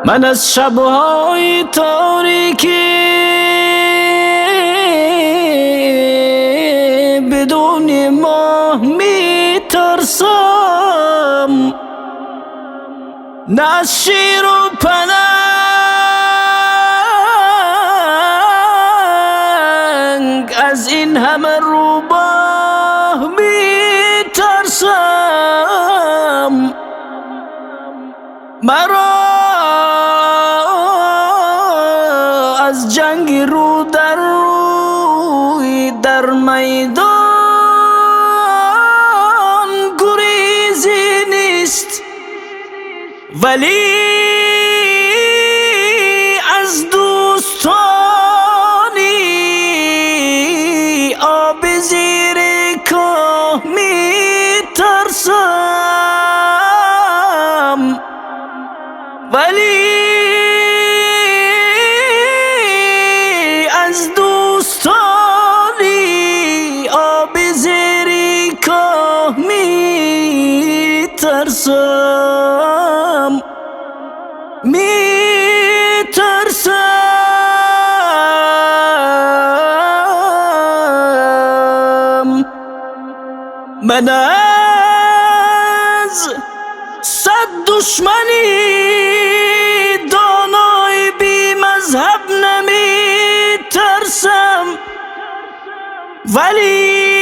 من از شبهای تاریکی بدون ماه می ترسم، نه از شیر و پلنگ، از این همه روباه می ترسم. مرا از جنگ رو در روی در میدان گریزی نیست، ولی از دوستانی آب زیر کاه می ترسم، ولی از دوستانی آب زیر کاه می ترسم، می ترسم. من از صد دشمنی دانای بی مذهب نمی ترسم، ولی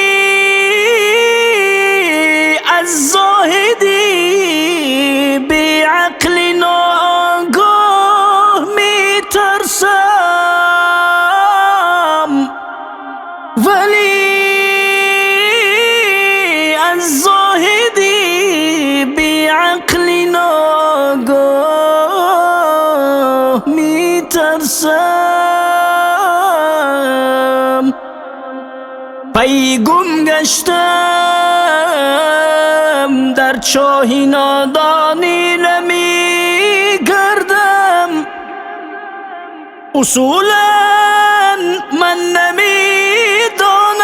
از زاهدی بی عقل ناآگاه می ترسم، ولی از زاهدی بی عقل ناگاه می ترسم. پی گم گشتم در چاه نادانی نمی گردم، اصولا من نمی دانم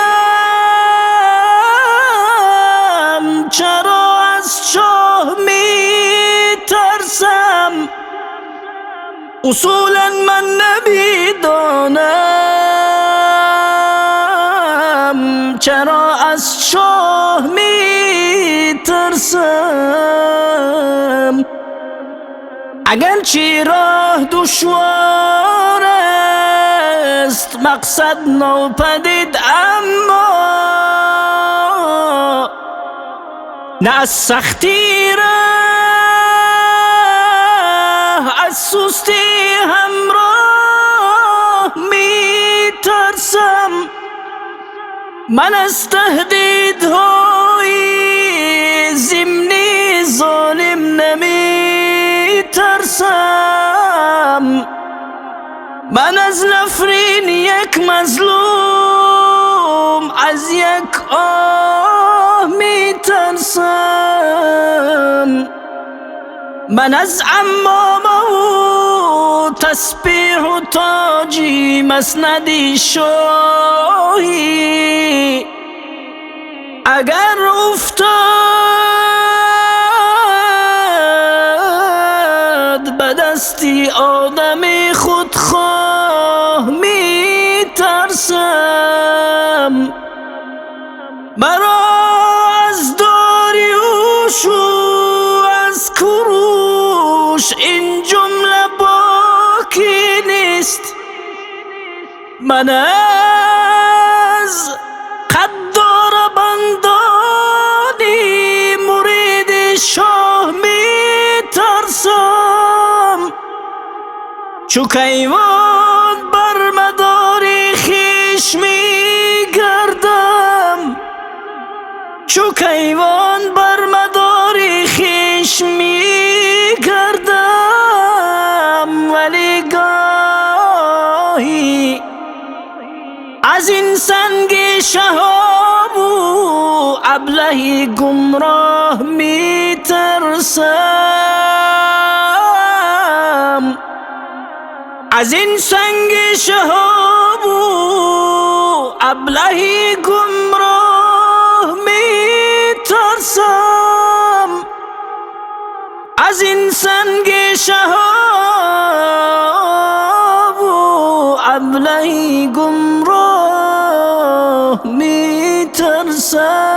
چرا از چاه می ترسم، اصولا من نمی دانم چرا از چاه می ترسم. اگرچه راه دشوار است مقصد ناپدید، اما نه از سختی راه از سستی همراه می ترسم. من از تهدیدهای ضمنی ظالم نمی ترسم، من از نفرین یک مظلوم از یک آه می ترسم. من از عمامه و تسبیح و تاجی مسندی شاهی اگر افتاد به دستی آدم خودخواه می ترسم. مرا از داریوش و از کروش این جمله باکی نیست، من از قدار بندانی مرید شاه می ترسم. چو کیوان بر مدار خویش می گردم، چو کیوان بر مدار خویش می گردم، ولی گاهی از این سنگ شهاب و ابله گمراه می ترسم. از این سنگ شهاب و ابله گمراه می ترسم. از این سنگ شهاب قبلی گمراه می ترسم.